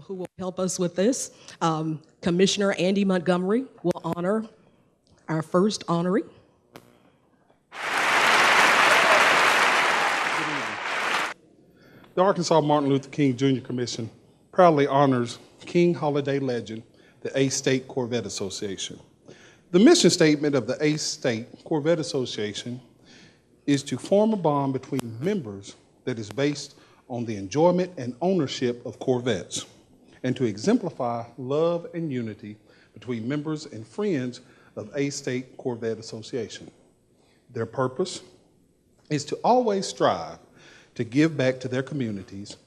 who will help us with this. Commissioner Andy Montgomery will honor our first honoree. The Arkansas Martin Luther King Jr. Commission proudly honors King Holiday legend, the A-State Corvette Association. The mission statement of the A-State Corvette Association is to form a bond between members that is based on the enjoyment and ownership of Corvettes, and to exemplify love and unity between members and friends of A-State Corvette Association. Their purpose is to always strive to give back to their communities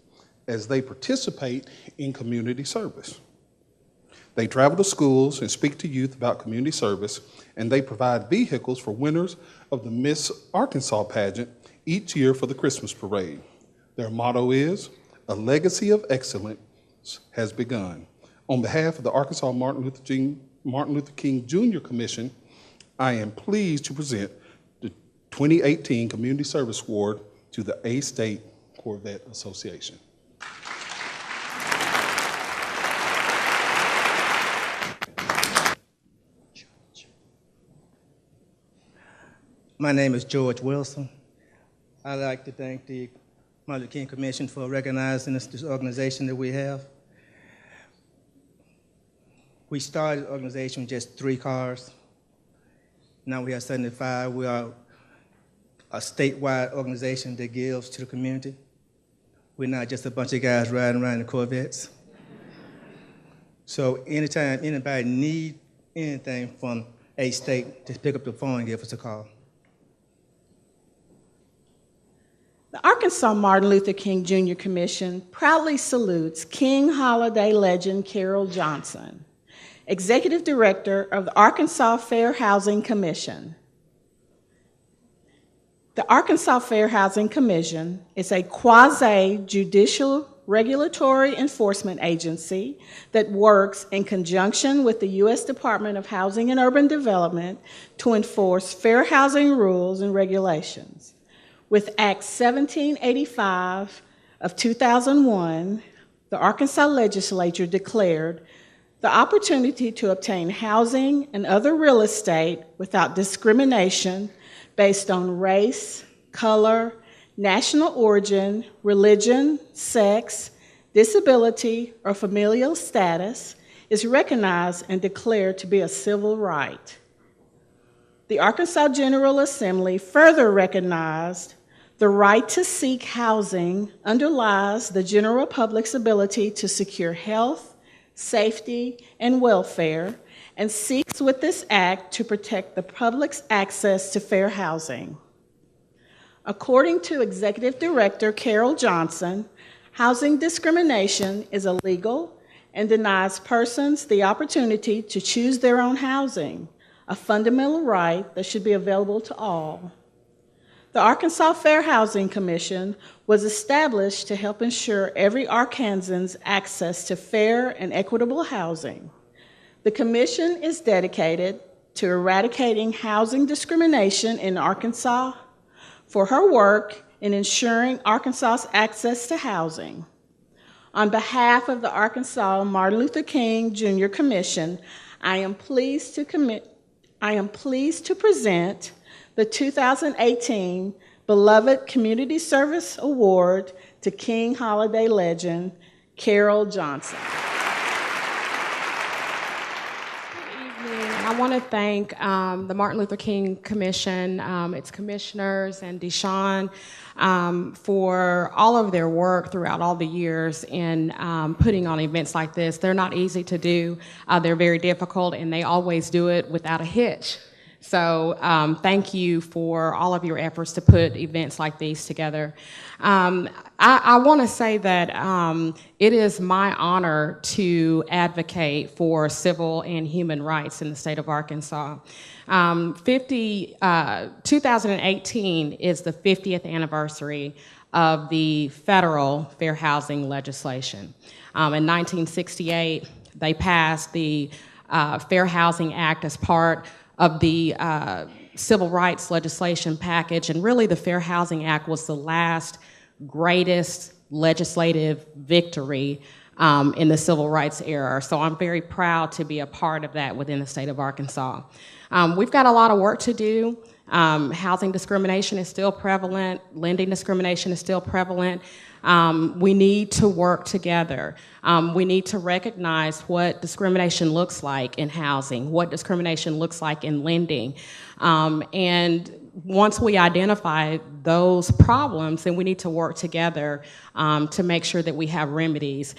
as they participate in community service. They travel to schools and speak to youth about community service, and they provide vehicles for winners of the Miss Arkansas pageant each year for the Christmas parade. Their motto is, "A legacy of excellence has begun." On behalf of the Arkansas Martin Luther King Jr. Commission, I am pleased to present the 2018 Community Service Award to the A-State Corvette Association. My name is George Wilson. I'd like to thank the Martin Luther King Commission for recognizing this organization that we have. We started the organization with just 3 cars. Now we have 75. We are a statewide organization that gives to the community. We're not just a bunch of guys riding around in Corvettes. So anytime anybody needs anything from A-State, just pick up the phone and give us a call. The Arkansas Martin Luther King Jr. Commission proudly salutes King Holiday legend Carol Johnson, Executive Director of the Arkansas Fair Housing Commission. The Arkansas Fair Housing Commission is a quasi-judicial regulatory enforcement agency that works in conjunction with the U.S. Department of Housing and Urban Development to enforce fair housing rules and regulations. With Act 1785 of 2001, the Arkansas legislature declared the opportunity to obtain housing and other real estate without discrimination based on race, color, national origin, religion, sex, disability, or familial status is recognized and declared to be a civil right. The Arkansas General Assembly further recognized the right to seek housing underlies the general public's ability to secure health, safety, and welfare, and seeks with this act to protect the public's access to fair housing. According to Executive Director Carol Johnson, housing discrimination is illegal and denies persons the opportunity to choose their own housing, a fundamental right that should be available to all. The Arkansas Fair Housing Commission was established to help ensure every Arkansan's access to fair and equitable housing. The commission is dedicated to eradicating housing discrimination in Arkansas for her work in ensuring Arkansas's access to housing. On behalf of the Arkansas Martin Luther King Jr. Commission, I am pleased to present the 2018 Beloved Community Service Award to King Holiday legend, Carol Johnson. Good evening. I want to thank the Martin Luther King Commission, its commissioners, and DuShun for all of their work throughout all the years in putting on events like this. They're not easy to do. They're very difficult, and they always do it without a hitch. So thank you for all of your efforts to put events like these together. I want to say that it is my honor to advocate for civil and human rights in the state of Arkansas. 2018 is the 50th anniversary of the federal fair housing legislation. In 1968, they passed the Fair Housing Act as part of the civil rights legislation package, and really the Fair Housing Act was the last greatest legislative victory in the civil rights era. So I'm very proud to be a part of that within the state of Arkansas. We've got a lot of work to do. Housing discrimination is still prevalent. Lending discrimination is still prevalent. We need to work together. We need to recognize what discrimination looks like in housing, what discrimination looks like in lending. And once we identify those problems, then we need to work together to make sure that we have remedies.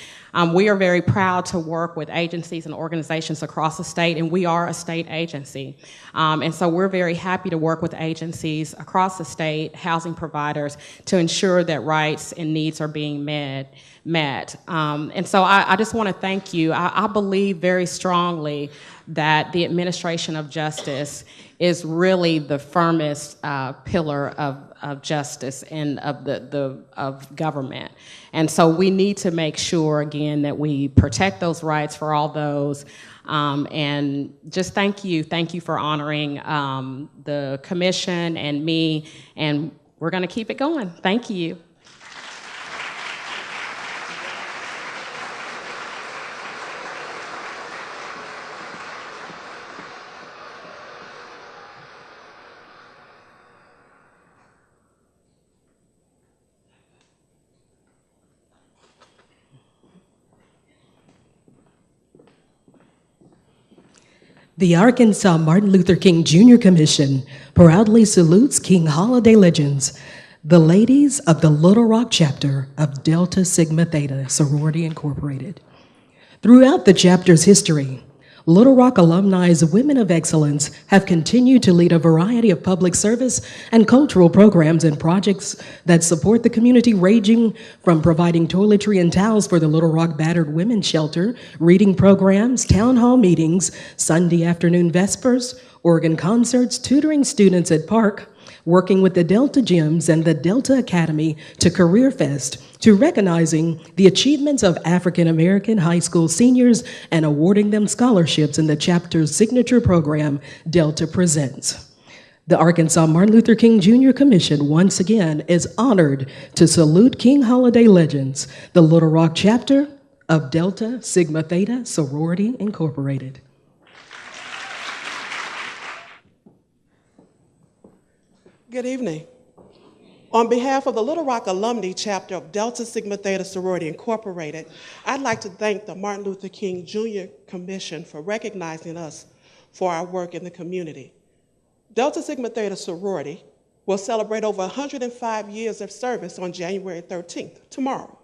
We are very proud to work with agencies and organizations across the state, and we are a state agency. And so we're very happy to work with agencies across the state, housing providers, to ensure that rights and needs are being met. And so I just want to thank you. I believe very strongly that the administration of justice is really the firmest pillar of justice and of government. And so we need to make sure, again, that we protect those rights for all those. And just thank you for honoring the commission and me, and we're going to keep it going. Thank you. The Arkansas Martin Luther King Jr. Commission proudly salutes King holiday legends, the ladies of the Little Rock chapter of Delta Sigma Theta Sorority Incorporated. Throughout the chapter's history, Little Rock alumni's Women of Excellence have continued to lead a variety of public service and cultural programs and projects that support the community, ranging from providing toiletry and towels for the Little Rock Battered Women's Shelter, reading programs, town hall meetings, Sunday afternoon vespers, organ concerts, tutoring students at Park, working with the Delta Gyms and the Delta Academy to Career Fest, to recognizing the achievements of African American high school seniors and awarding them scholarships in the chapter's signature program, Delta Presents. The Arkansas Martin Luther King Jr. Commission once again is honored to salute King holiday legends, the Little Rock chapter of Delta Sigma Theta Sorority Incorporated. Good evening. On behalf of the Little Rock Alumni Chapter of Delta Sigma Theta Sorority Incorporated, I'd like to thank the Martin Luther King Jr. Commission for recognizing us for our work in the community. Delta Sigma Theta Sorority will celebrate over 105 years of service on January 13th, tomorrow.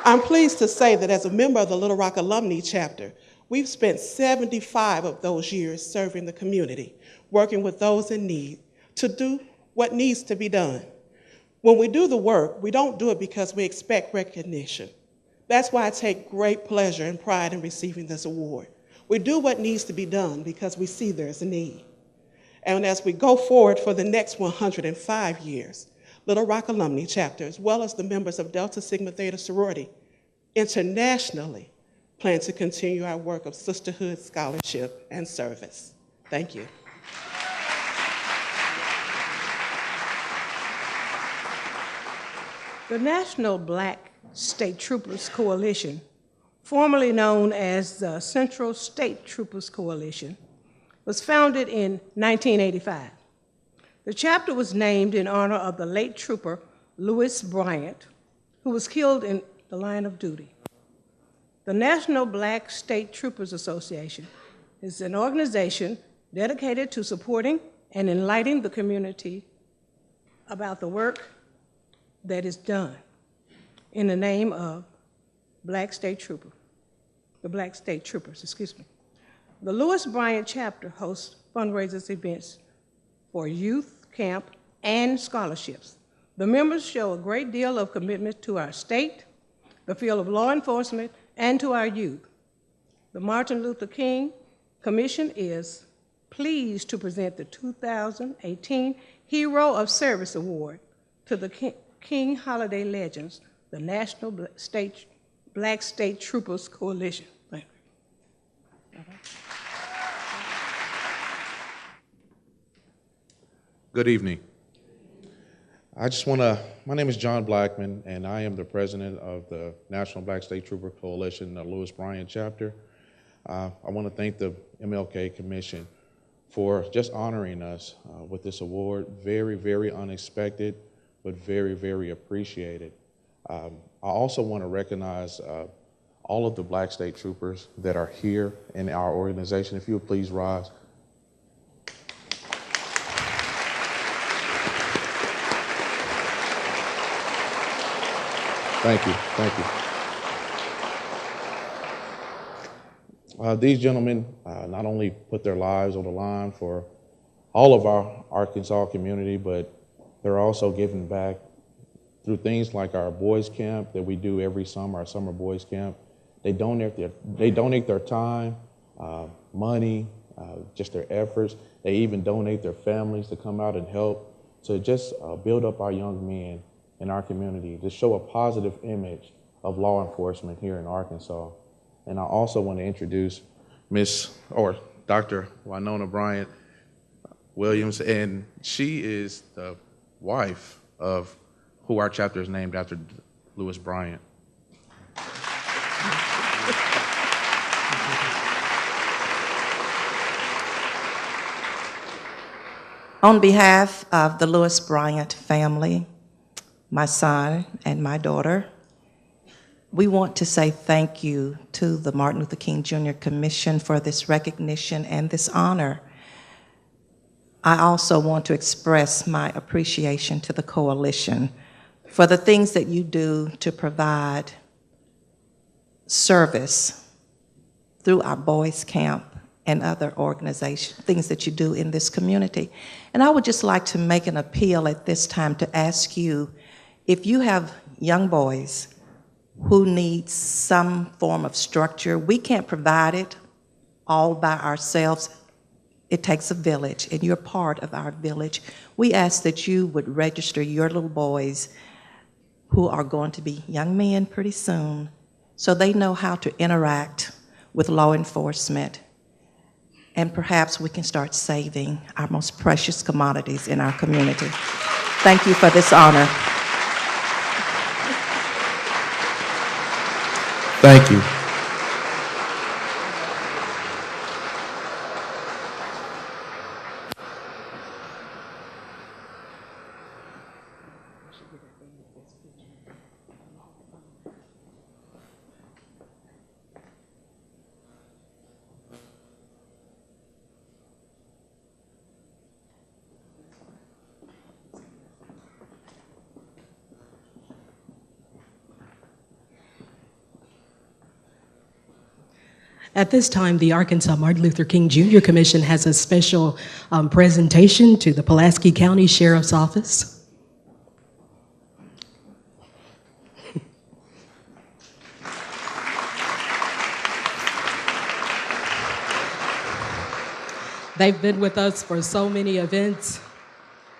I'm pleased to say that as a member of the Little Rock Alumni Chapter, we've spent 75 of those years serving the community, working with those in need to do what needs to be done. When we do the work, we don't do it because we expect recognition. That's why I take great pleasure and pride in receiving this award. We do what needs to be done because we see there's a need. And as we go forward for the next 105 years, Little Rock Alumni Chapter, as well as the members of Delta Sigma Theta Sorority, internationally plan to continue our work of sisterhood, scholarship, and service. Thank you. The National Black State Troopers Coalition, formerly known as the Central State Troopers Coalition, was founded in 1985. The chapter was named in honor of the late trooper Lewis Bryant, who was killed in the line of duty. The National Black State Troopers Association is an organization dedicated to supporting and enlightening the community about the work that is done in the name of the Black State Troopers, excuse me. The Lewis Bryant chapter hosts fundraisers events for youth, camp, and scholarships. The members show a great deal of commitment to our state, the field of law enforcement, and to our youth. The Martin Luther King Commission is pleased to present the 2018 Hero of Service Award to the King Holiday Legends, the National Black State Troopers Coalition. Thank you. Good evening. My name is John Blackman, and I am the president of the National Black State Trooper Coalition, the Lewis Bryant chapter. I want to thank the MLK Commission for just honoring us with this award. Very, very unexpected, but very, very appreciated. I also want to recognize all of the Black State Troopers that are here in our organization. If you would please rise. Thank you, thank you. These gentlemen not only put their lives on the line for all of our Arkansas community, but they're also giving back through things like our boys camp that we do every summer, our summer boys camp. They donate their time, money, just their efforts. They even donate their families to come out and help to just build up our young men in our community, to show a positive image of law enforcement here in Arkansas. And I also want to introduce Dr. Winona Bryant Williams, and she is the wife of who our chapter is named after, Lewis Bryant. On behalf of the Lewis Bryant family, my son and my daughter, we want to say thank you to the Martin Luther King Jr. Commission for this recognition and this honor. I also want to express my appreciation to the coalition for the things that you do to provide service through our boys camp and other organizations, things that you do in this community. And I would just like to make an appeal at this time to ask you, if you have young boys who need some form of structure, we can't provide it all by ourselves. It takes a village, and you're part of our village. We ask that you would register your little boys who are going to be young men pretty soon, so they know how to interact with law enforcement. And perhaps we can start saving our most precious commodities in our community. Thank you for this honor. Thank you. At this time, the Arkansas Martin Luther King Jr. Commission has a special presentation to the Pulaski County Sheriff's Office. They've been with us for so many events.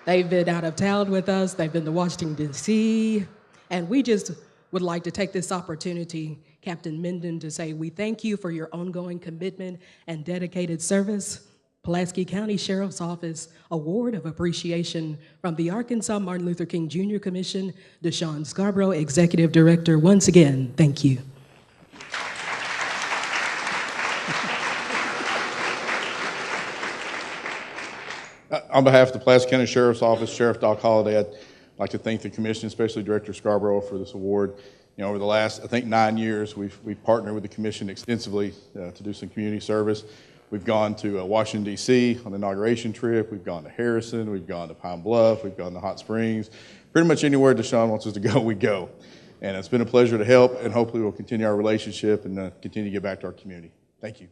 They've been out of town with us. They've been to Washington, D.C. And we just would like to take this opportunity, Captain Minden, to say we thank you for your ongoing commitment and dedicated service. Pulaski County Sheriff's Office Award of Appreciation from the Arkansas Martin Luther King Jr. Commission, DuShun Scarbrough, Executive Director. Once again, thank you. On behalf of the Pulaski County Sheriff's Office, Sheriff Doc Holliday, I'd like to thank the Commission, especially Director Scarbrough, for this award. You know, over the last, I think, 9 years, we've partnered with the Commission extensively to do some community service. We've gone to Washington, D.C. on an inauguration trip. We've gone to Harrison. We've gone to Pine Bluff. We've gone to Hot Springs. Pretty much anywhere DuShun wants us to go, we go. And it's been a pleasure to help, and hopefully we'll continue our relationship and continue to give back to our community. Thank you.